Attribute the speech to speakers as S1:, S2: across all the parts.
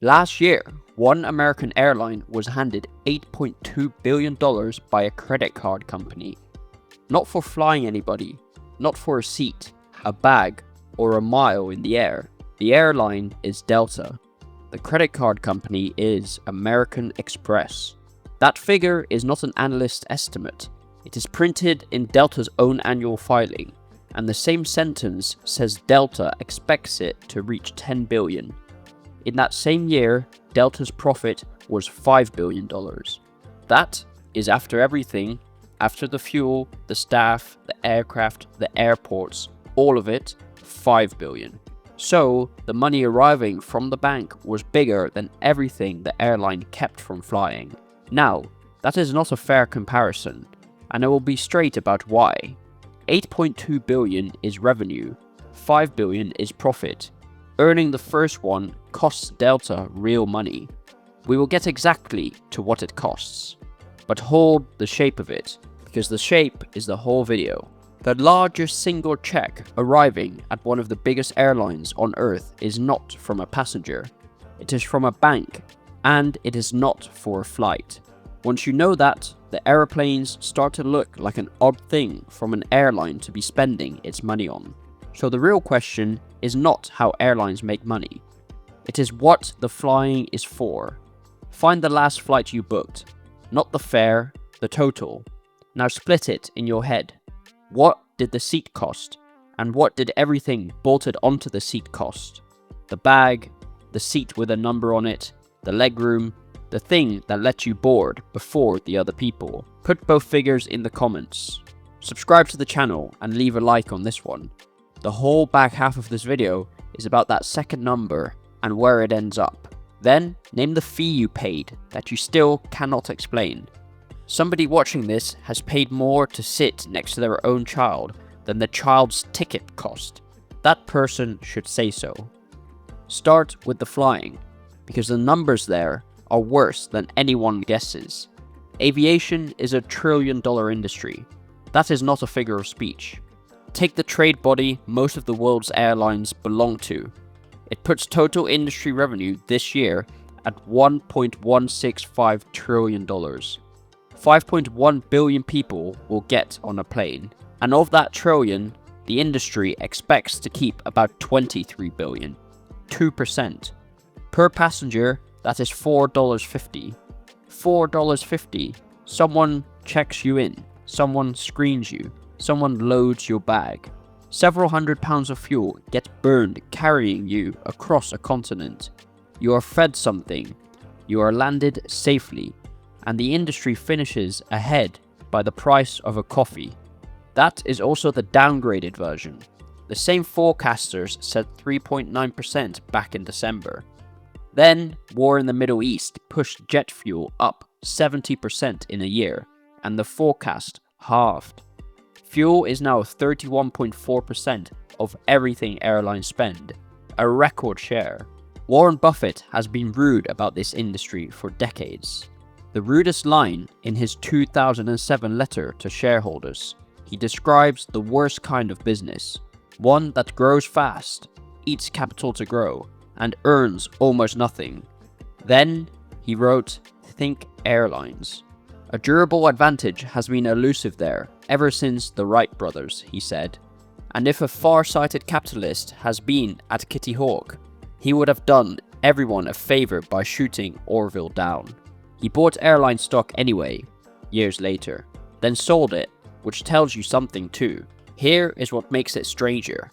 S1: Last year, one American airline was handed $8.2 billion by a credit card company. Not for flying anybody, not for a seat, a bag, or a mile in the air. The airline is Delta. The credit card company is American Express. That figure is not an analyst's estimate. It is printed in Delta's own annual filing, and the same sentence says Delta expects it to reach $10 billion. In that same year, Delta's profit was $5 billion. That is after everything, after the fuel, the staff, the aircraft, the airports, all of it, $5 billion. So, the money arriving from the bank was bigger than everything the airline kept from flying. Now, that is not a fair comparison, and I will be straight about why. $8.2 billion is revenue, $5 billion is profit. Earning the first one costs Delta real money. We will get exactly to what it costs, but hold the shape of it, because the shape is the whole video. The largest single check arriving at one of the biggest airlines on earth is not from a passenger. It is from a bank, and it is not for a flight. Once you know that, the airplanes start to look like an odd thing from an airline to be spending its money on. So the real question is not how airlines make money. It is what the flying is for. Find the last flight you booked, not the fare, the total. Now split it in your head. What did the seat cost? And what did everything bolted onto the seat cost? The bag, the seat with a number on it, the legroom, the thing that let you board before the other people. Put both figures in the comments. Subscribe to the channel and leave a like on this one. The whole back half of this video is about that second number and where it ends up. Then, name the fee you paid that you still cannot explain. Somebody watching this has paid more to sit next to their own child than the child's ticket cost. That person should say so. Start with the flying, because the numbers there are worse than anyone guesses. Aviation is a $1 trillion industry. That is not a figure of speech. Take the trade body most of the world's airlines belong to. It puts total industry revenue this year at $1.165 trillion. 5.1 billion people will get on a plane, and of that trillion, the industry expects to keep about 23 billion, 2%. Per passenger, that is $4.50. $4.50. Someone checks you in, someone screens you, someone loads your bag. Several hundred pounds of fuel get burned carrying you across a continent. You are fed something, you are landed safely, and the industry finishes ahead by the price of a coffee. That is also the downgraded version. The same forecasters said 3.9% back in December. Then, war in the Middle East pushed jet fuel up 70% in a year, and the forecast halved. Fuel is now 31.4% of everything airlines spend, a record share. Warren Buffett has been rude about this industry for decades. The rudest line in his 2007 letter to shareholders. He describes the worst kind of business, one that grows fast, eats capital to grow, and earns almost nothing. Then, he wrote, "Think airlines." A durable advantage has been elusive there ever since the Wright brothers, he said. And if a far-sighted capitalist has been at Kitty Hawk, he would have done everyone a favor by shooting Orville down. He bought airline stock anyway, years later, then sold it, which tells you something too. Here is what makes it stranger.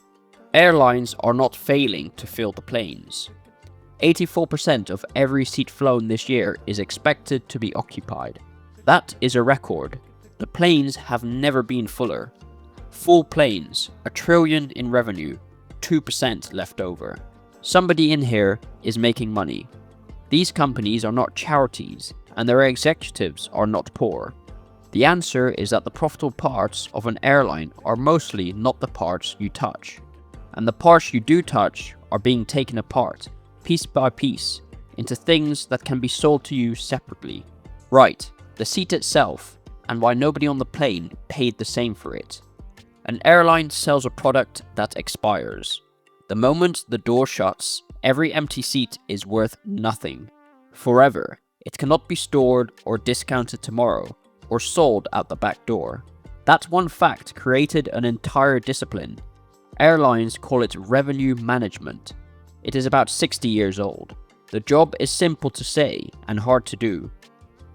S1: Airlines are not failing to fill the planes. 84% of every seat flown this year is expected to be occupied. That is a record. The planes have never been fuller. Full planes, $1 trillion in revenue, 2% left over. Somebody in here is making money. These companies are not charities, and their executives are not poor. The answer is that the profitable parts of an airline are mostly not the parts you touch. And the parts you do touch are being taken apart, piece by piece, into things that can be sold to you separately. Right, the seat itself, and why nobody on the plane paid the same for it. An airline sells a product that expires. The moment the door shuts, every empty seat is worth nothing. Forever. It cannot be stored or discounted tomorrow, or sold out the back door. That one fact created an entire discipline. Airlines call it revenue management. It is about 60 years old. The job is simple to say and hard to do.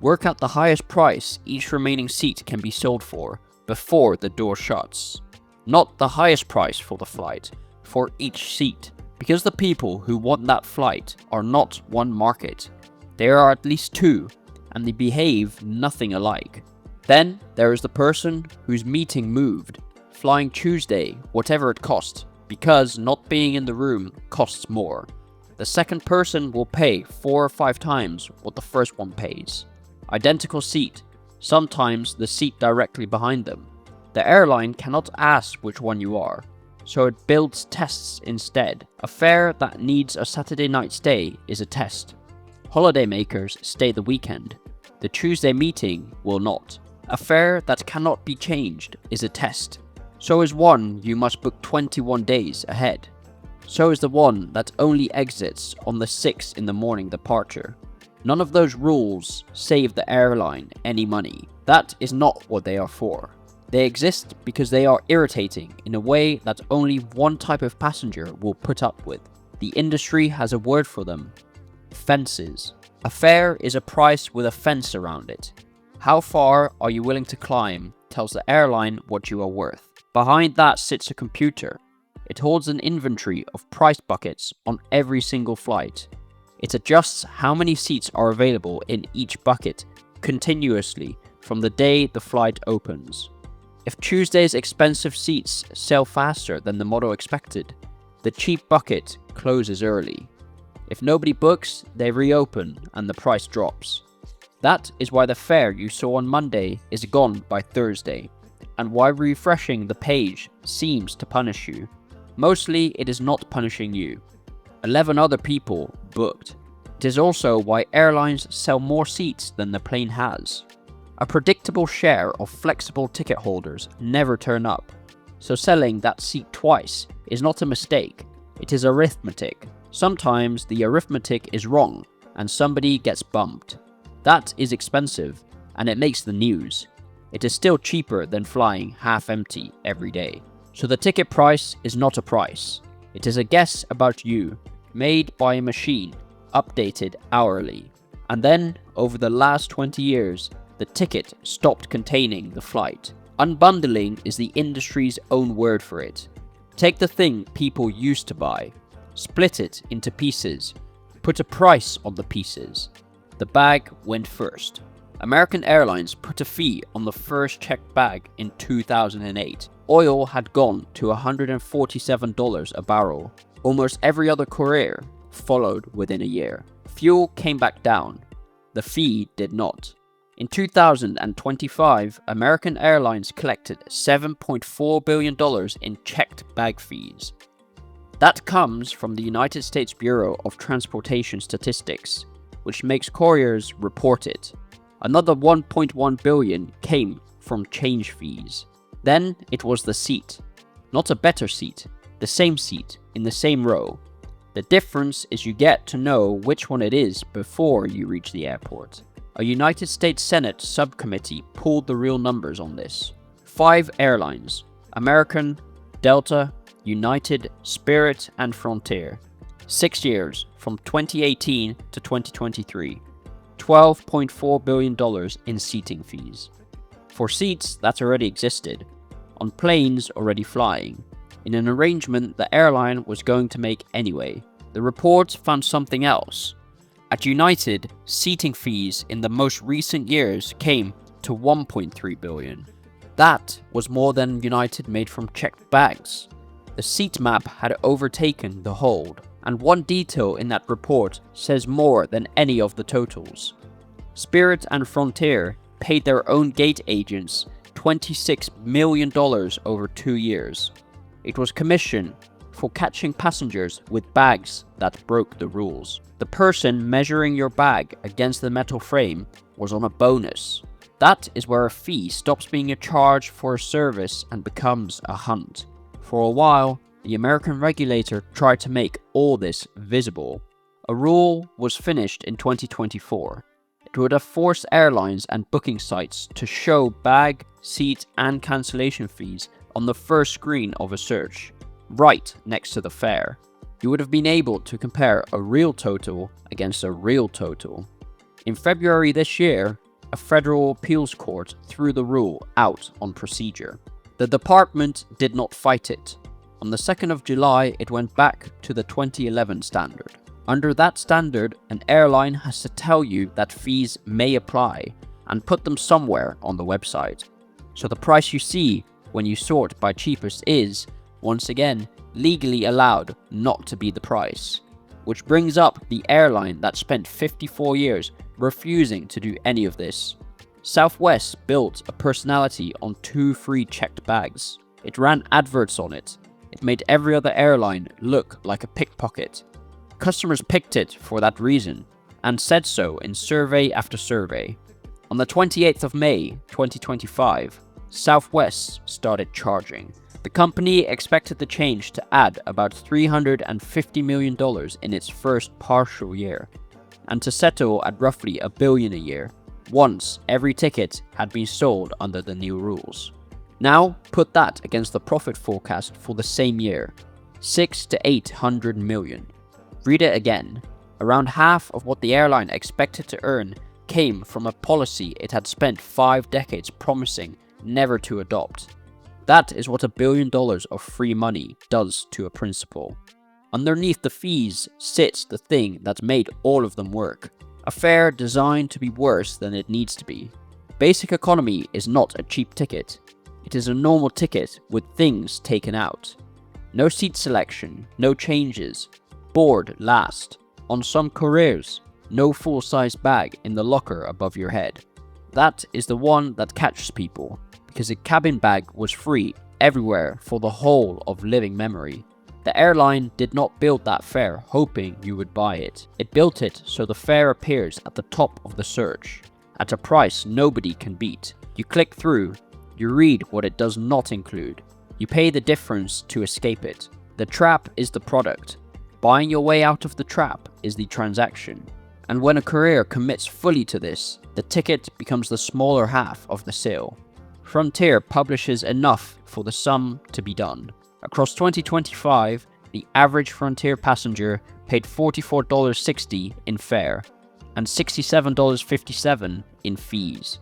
S1: Work out the highest price each remaining seat can be sold for before the door shuts. Not the highest price for the flight, for each seat, because the people who want that flight are not one market. There are at least two, and they behave nothing alike. Then there is the person whose meeting moved, flying Tuesday, whatever it cost, because not being in the room costs more. The second person will pay 4 or 5 times what the first one pays. Identical seat, sometimes the seat directly behind them. The airline cannot ask which one you are, so it builds tests instead. A fare that needs a Saturday night stay is a test. Holidaymakers stay the weekend. The Tuesday meeting will not. A fare that cannot be changed is a test. So is one you must book 21 days ahead. So is the one that only exits on the 6 in the morning departure. None of those rules save the airline any money. That is not what they are for. They exist because they are irritating in a way that only one type of passenger will put up with. The industry has a word for them. Fences. A fare is a price with a fence around it. How far are you willing to climb tells the airline what you are worth. Behind that sits a computer. It holds an inventory of price buckets on every single flight. It adjusts how many seats are available in each bucket continuously from the day the flight opens. If Tuesday's expensive seats sell faster than the model expected, the cheap bucket closes early. If nobody books, they reopen and the price drops. That is why the fare you saw on Monday is gone by Thursday, and why refreshing the page seems to punish you. Mostly it is not punishing you. 11 other people booked. It is also why airlines sell more seats than the plane has. A predictable share of flexible ticket holders never turn up, so selling that seat twice is not a mistake, it is arithmetic. Sometimes the arithmetic is wrong and somebody gets bumped. That is expensive and it makes the news. It is still cheaper than flying half empty every day. So the ticket price is not a price. It is a guess about you, made by a machine, updated hourly. And then, over the last 20 years, the ticket stopped containing the flight. Unbundling is the industry's own word for it. Take the thing people used to buy, split it into pieces, put a price on the pieces. The bag went first. American Airlines put a fee on the first checked bag in 2008. Oil had gone to $147 a barrel. Almost every other courier followed within a year. Fuel came back down. The fee did not. In 2025, American Airlines collected $7.4 billion in checked bag fees. That comes from the United States Bureau of Transportation Statistics, which makes couriers report it. Another $1.1 billion came from change fees. Then it was the seat. Not a better seat, the same seat, in the same row. The difference is you get to know which one it is before you reach the airport. A United States Senate subcommittee pulled the real numbers on this. 5 airlines: American, Delta, United, Spirit, and Frontier. 6 years, from 2018 to 2023. $12.4 billion in seating fees. For seats that already existed, on planes already flying, in an arrangement the airline was going to make anyway. The report found something else. At United, seating fees in the most recent years came to $1.3 billion. That was more than United made from checked bags. The seat map had overtaken the hold, and one detail in that report says more than any of the totals. Spirit and Frontier paid their own gate agents $26 million over 2 years. It was commission for catching passengers with bags that broke the rules. The person measuring your bag against the metal frame was on a bonus. That is where a fee stops being a charge for a service and becomes a hunt. For a while, the American regulator tried to make all this visible. A rule was finished in 2024. It would have forced airlines and booking sites to show bag, seat, and cancellation fees on the first screen of a search, right next to the fare. You would have been able to compare a real total against a real total. In February this year, a federal appeals court threw the rule out on procedure. The department did not fight it. On the 2nd of July, it went back to the 2011 standard. Under that standard, an airline has to tell you that fees may apply and put them somewhere on the website. So the price you see when you sort by cheapest is, once again, legally allowed not to be the price. Which brings up the airline that spent 54 years refusing to do any of this. Southwest built a personality on 2 free checked bags. It ran adverts on it. It made every other airline look like a pickpocket. Customers picked it for that reason, and said so in survey after survey. On the 28th of May, 2025, Southwest started charging. The company expected the change to add about $350 million in its first partial year, and to settle at roughly $1 billion a year, once every ticket had been sold under the new rules. Now, put that against the profit forecast for the same year, $600 to $800 million. Read it again. Around half of what the airline expected to earn came from a policy it had spent 5 decades promising never to adopt. That is what $1 billion of free money does to a principal. Underneath the fees sits the thing that made all of them work. A fare designed to be worse than it needs to be. Basic economy is not a cheap ticket. It is a normal ticket with things taken out. No seat selection, no changes. Board last. On some careers, no full-size bag in the locker above your head. That is the one that catches people, because a cabin bag was free everywhere for the whole of living memory. The airline did not build that fare hoping you would buy it. It built it so the fare appears at the top of the search, at a price nobody can beat. You click through, you read what it does not include. You pay the difference to escape it. The trap is the product. Buying your way out of the trap is the transaction. And when a courier commits fully to this, the ticket becomes the smaller half of the sale. Frontier publishes enough for the sum to be done. Across 2025, the average Frontier passenger paid $44.60 in fare and $67.57 in fees.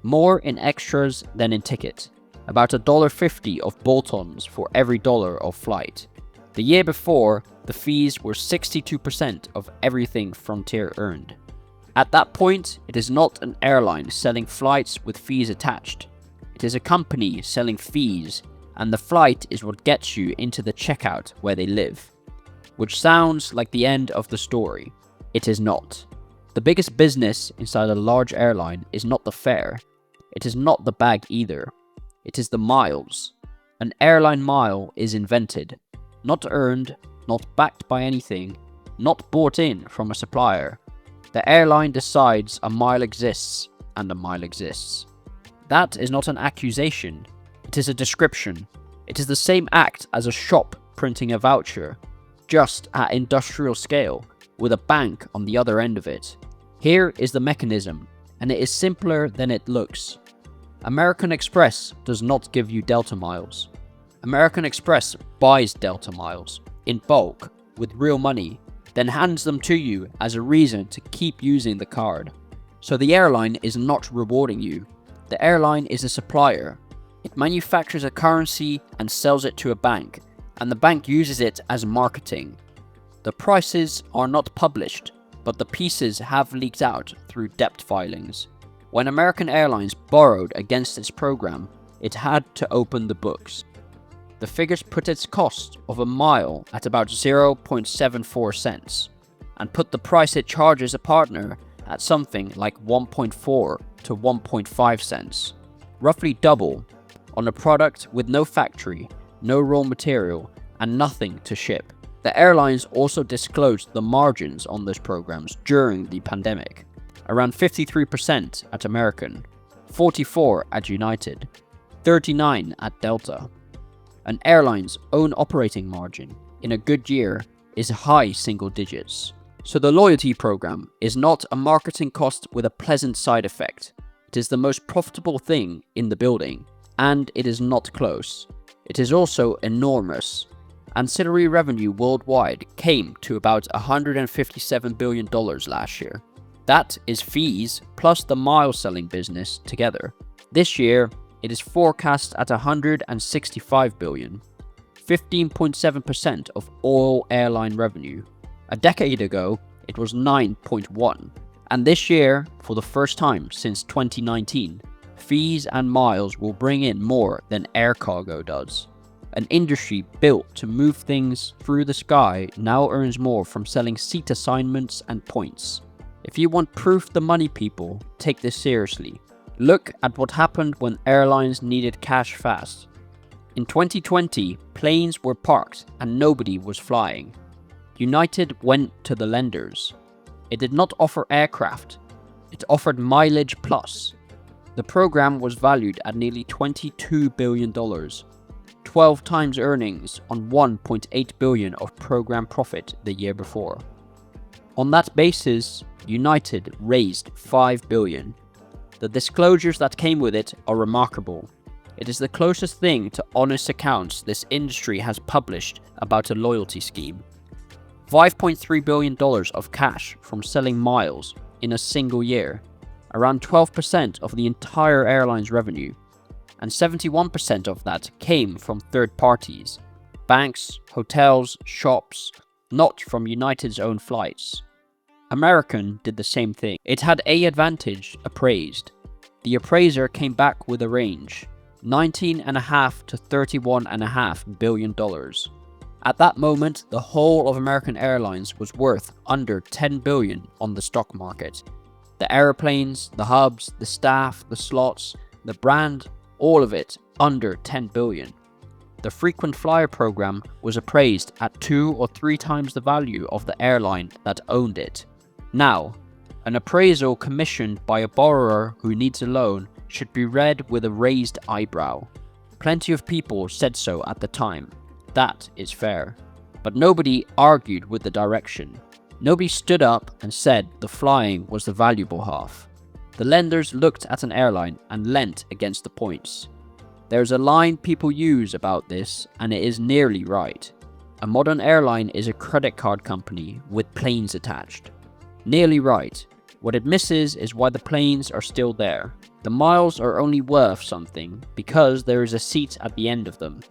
S1: More in extras than in ticket. About $1.50 of bolt-ons for every dollar of flight. The year before, the fees were 62% of everything Frontier earned. At that point, it is not an airline selling flights with fees attached. It is a company selling fees, and the flight is what gets you into the checkout where they live. Which sounds like the end of the story. It is not. The biggest business inside a large airline is not the fare. It is not the bag either. It is the miles. An airline mile is invented. Not earned, not backed by anything, not bought in from a supplier. The airline decides a mile exists, and a mile exists. That is not an accusation. It is a description. It is the same act as a shop printing a voucher, just at industrial scale, with a bank on the other end of it. Here is the mechanism, and it is simpler than it looks. American Express does not give you Delta miles. American Express buys Delta miles, in bulk, with real money, then hands them to you as a reason to keep using the card. So the airline is not rewarding you. The airline is a supplier. It manufactures a currency and sells it to a bank, and the bank uses it as marketing. The prices are not published, but the pieces have leaked out through debt filings. When American Airlines borrowed against its program, it had to open the books. The figures put its cost of a mile at about 0.74 cents, and put the price it charges a partner at something like 1.4 to 1.5 cents, roughly double, on a product with no factory, no raw material, and nothing to ship. The airlines also disclosed the margins on those programs during the pandemic. Around 53% at American, 44% at United, 39% at Delta. An airline's own operating margin in a good year is high single digits. So the loyalty program is not a marketing cost with a pleasant side effect. It is the most profitable thing in the building, and it is not close. It is also enormous. Ancillary revenue worldwide came to about $157 billion last year. That is fees plus the mile selling business together. This year, it is forecast at $165 billion, 15.7% of all airline revenue. A decade ago, it was 9.1%, and this year, for the first time since 2019, fees and miles will bring in more than air cargo does. An industry built to move things through the sky now earns more from selling seat assignments and points. If you want proof the money people take this seriously, look at what happened when airlines needed cash fast. In 2020, planes were parked and nobody was flying. United went to the lenders. It did not offer aircraft, it offered mileage plus. The program was valued at nearly $22 billion, 12 times earnings on $1.8 billion of program profit the year before. On that basis, United raised $5 billion. The disclosures that came with it are remarkable. It is the closest thing to honest accounts this industry has published about a loyalty scheme. $5.3 billion of cash from selling miles in a single year, around 12% of the entire airline's revenue, and 71% of that came from third parties, banks, hotels, shops, not from United's own flights. American did the same thing. It had A Advantage appraised. The appraiser came back with a range, $19.5 to $31.5 billion. At that moment, the whole of American Airlines was worth under $10 billion on the stock market. The airplanes, the hubs, the staff, the slots, the brand, all of it under $10 billion. The frequent flyer program was appraised at 2 or 3 times the value of the airline that owned it. Now, an appraisal commissioned by a borrower who needs a loan should be read with a raised eyebrow. Plenty of people said so at the time. That is fair. But nobody argued with the direction. Nobody stood up and said the flying was the valuable half. The lenders looked at an airline and lent against the points. There's a line people use about this, and it is nearly right. A modern airline is a credit card company with planes attached. Nearly right. What it misses is why the planes are still there. The miles are only worth something because there is a seat at the end of them.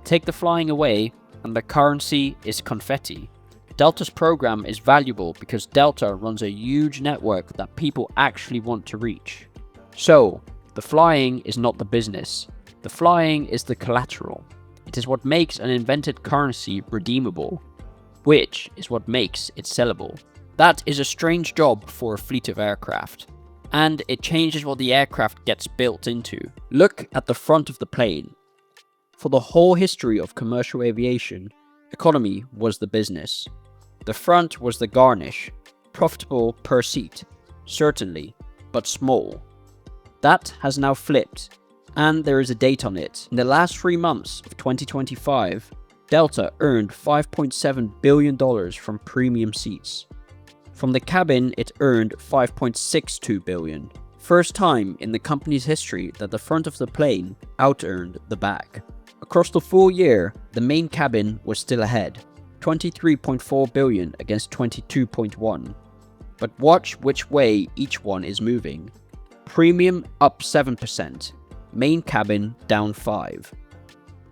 S1: Take the flying away, and the currency is confetti. Delta's program is valuable because Delta runs a huge network that people actually want to reach. So, the flying is not the business. The flying is the collateral. It is what makes an invented currency redeemable, which is what makes it sellable. That is a strange job for a fleet of aircraft, and it changes what the aircraft gets built into. Look at the front of the plane. For the whole history of commercial aviation, economy was the business. The front was the garnish, profitable per seat, certainly, but small. That has now flipped, and there is a date on it. In the last 3 months of 2025, Delta earned $5.7 billion from premium seats. From the cabin, it earned $5.62 billion. First time in the company's history that the front of the plane out-earned the back. Across the full year, the main cabin was still ahead, $23.4 billion against $22.1. But watch which way each one is moving. Premium up 7%, main cabin down 5%.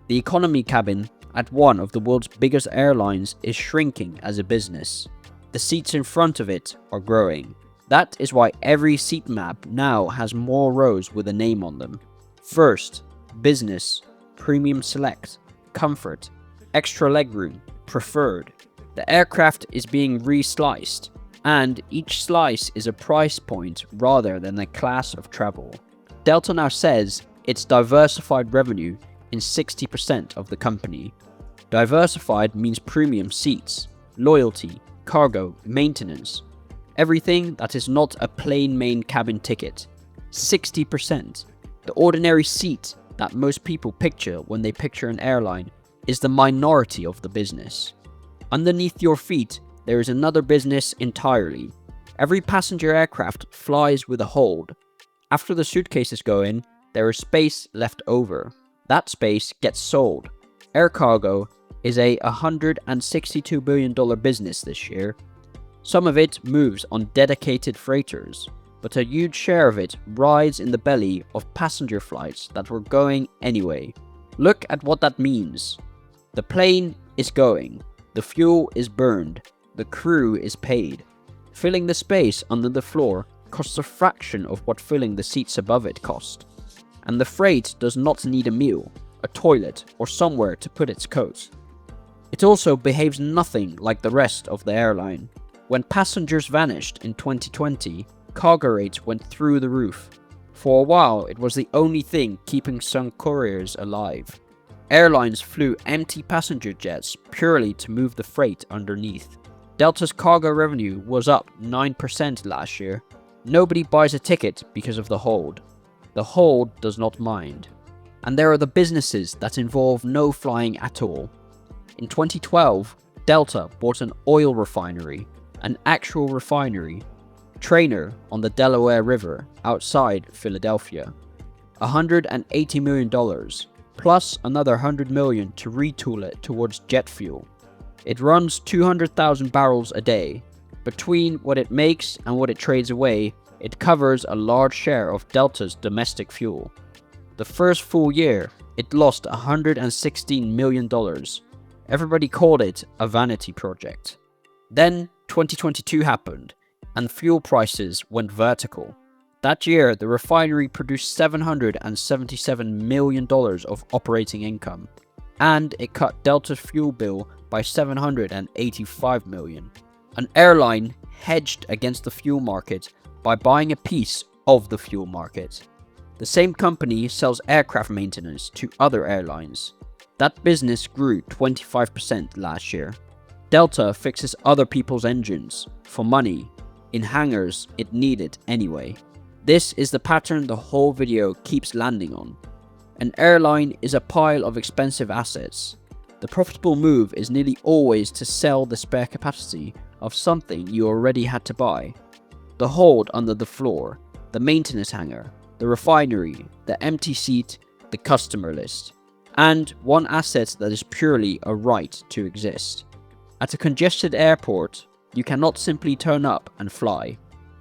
S1: The economy cabin at one of the world's biggest airlines is shrinking as a business. The seats in front of it are growing. That is why every seat map now has more rows with a name on them. First, business, premium select, comfort, extra legroom, preferred. The aircraft is being re-sliced, and each slice is a price point rather than a class of travel. Delta now says it's diversified revenue in 60% of the company. Diversified means premium seats, loyalty, cargo, maintenance, everything that is not a plain main cabin ticket. 60%. The ordinary seat that most people picture when they picture an airline is the minority of the business. Underneath your feet, there is another business entirely. Every passenger aircraft flies with a hold. After the suitcases go in, there is space left over. That space gets sold. Air cargo is a $162 billion business this year. Some of it moves on dedicated freighters, but a huge share of it rides in the belly of passenger flights that were going anyway. Look at what that means. The plane is going, the fuel is burned, the crew is paid. Filling the space under the floor costs a fraction of what filling the seats above it cost. And the freight does not need a meal, a toilet, or somewhere to put its coat. It also behaves nothing like the rest of the airline. When passengers vanished in 2020, cargo rates went through the roof. For a while, it was the only thing keeping some couriers alive. Airlines flew empty passenger jets purely to move the freight underneath. Delta's cargo revenue was up 9% last year. Nobody buys a ticket because of the hold. The hold does not mind. And there are the businesses that involve no flying at all. In 2012, Delta bought an oil refinery, an actual refinery, Trainer on the Delaware River outside Philadelphia. $180 million, plus another $100 million to retool it towards jet fuel. It runs 200,000 barrels a day. Between what it makes and what it trades away, it covers a large share of Delta's domestic fuel. The first full year, it lost $116 million. Everybody called it a vanity project. Then 2022 happened, and fuel prices went vertical. That year, the refinery produced $777 million of operating income, and it cut Delta's fuel bill by $785 million. An airline hedged against the fuel market by buying a piece of the fuel market. The same company sells aircraft maintenance to other airlines. That business grew 25% last year. Delta fixes other people's engines for money in hangars it needed anyway. This is the pattern the whole video keeps landing on. An airline is a pile of expensive assets. The profitable move is nearly always to sell the spare capacity of something you already had to buy. The hold under the floor, the maintenance hangar, the refinery, the empty seat, the customer list, and one asset that is purely a right to exist. At a congested airport, you cannot simply turn up and fly.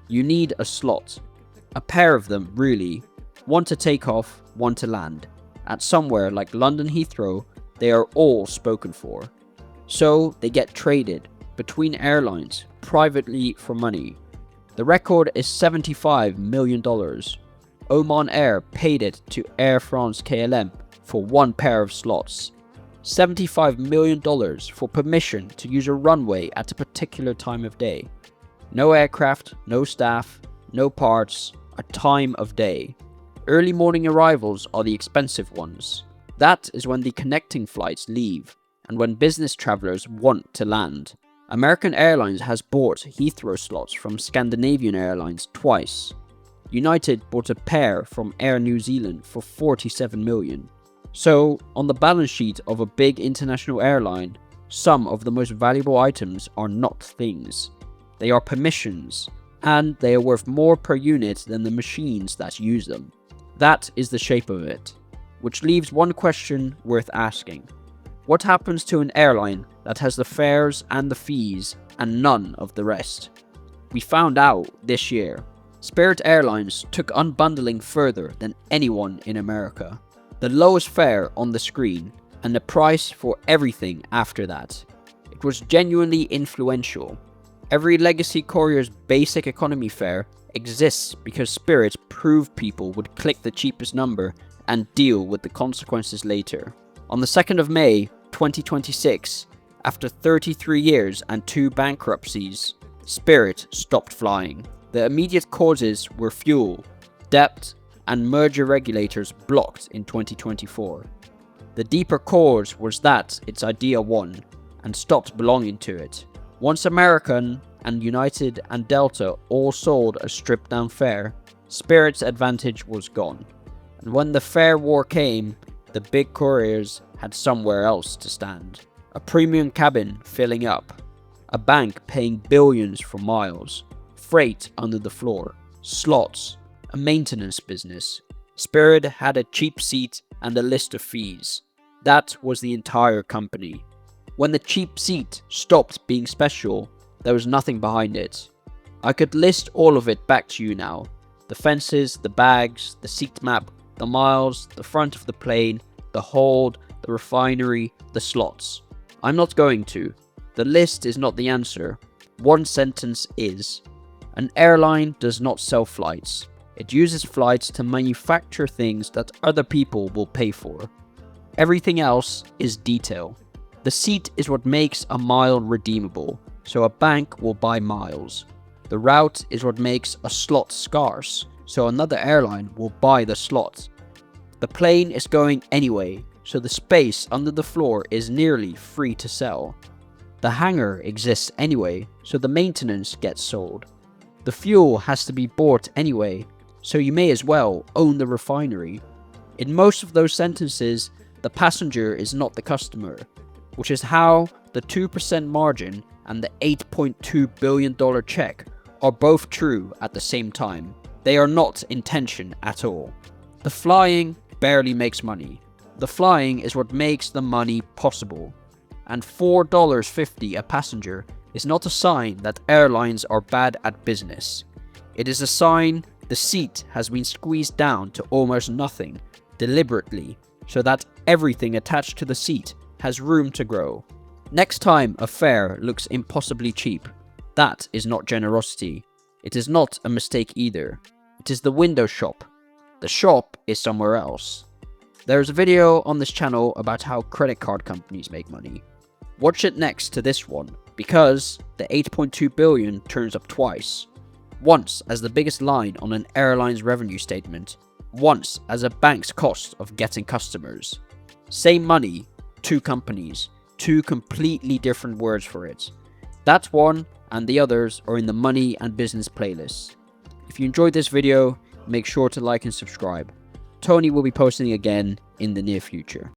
S1: You need a slot. A pair of them, really. One to take off, one to land. At somewhere like London Heathrow, they are all spoken for. So they get traded between airlines privately for money. The record is $75 million. Oman Air paid it to Air France KLM for one pair of slots. $75 million for permission to use a runway at a particular time of day. No aircraft, no staff, no parts, a time of day. Early morning arrivals are the expensive ones. That is when the connecting flights leave, and when business travelers want to land. American Airlines has bought Heathrow slots from Scandinavian Airlines twice. United bought a pair from Air New Zealand for $47 million. So, on the balance sheet of a big international airline, some of the most valuable items are not things. They are permissions, and they are worth more per unit than the machines that use them. That is the shape of it. Which leaves one question worth asking. What happens to an airline that has the fares and the fees and none of the rest? We found out this year. Spirit Airlines took unbundling further than anyone in America. The lowest fare on the screen, and the price for everything after that. It was genuinely influential. Every legacy courier's basic economy fare exists because Spirit proved people would click the cheapest number and deal with the consequences later. On the 2nd of May, 2026, after 33 years and 2 bankruptcies, Spirit stopped flying. The immediate causes were fuel, debt, and merger regulators blocked in 2024. The deeper cause was that its idea won and stopped belonging to it. Once American and United and Delta all sold a stripped down fare, Spirit's advantage was gone. And when the fare war came, the big couriers had somewhere else to stand. A premium cabin filling up, a bank paying billions for miles, freight under the floor, slots, a maintenance business. Spirit had a cheap seat and a list of fees. That was the entire company. When the cheap seat stopped being special, there was nothing behind it. I could list all of it back to you now. The fences, the bags, the seat map, the miles, the front of the plane, the hold, the refinery, the slots. I'm not going to. The list is not the answer. One sentence is: an airline does not sell flights. It uses flights to manufacture things that other people will pay for. Everything else is detail. The seat is what makes a mile redeemable, so a bank will buy miles. The route is what makes a slot scarce, so another airline will buy the slot. The plane is going anyway, so the space under the floor is nearly free to sell. The hangar exists anyway, so the maintenance gets sold. The fuel has to be bought anyway, so you may as well own the refinery. In most of those sentences, the passenger is not the customer, which is how the 2% margin and the $8.2 billion check are both true at the same time. They are not in tension at all. The flying barely makes money. The flying is what makes the money possible. And $4.50 a passenger is not a sign that airlines are bad at business. It is a sign the seat has been squeezed down to almost nothing, deliberately, so that everything attached to the seat has room to grow. Next time a fare looks impossibly cheap, that is not generosity. It is not a mistake either. It is the window shop. The shop is somewhere else. There is a video on this channel about how credit card companies make money. Watch it next to this one, because the 8.2 billion turns up twice. Once as the biggest line on an airline's revenue statement, once as a bank's cost of getting customers. Same money, two companies, two completely different words for it. That one and the others are in the money and business playlist. If you enjoyed this video, make sure to like and subscribe. Tony will be posting again in the near future.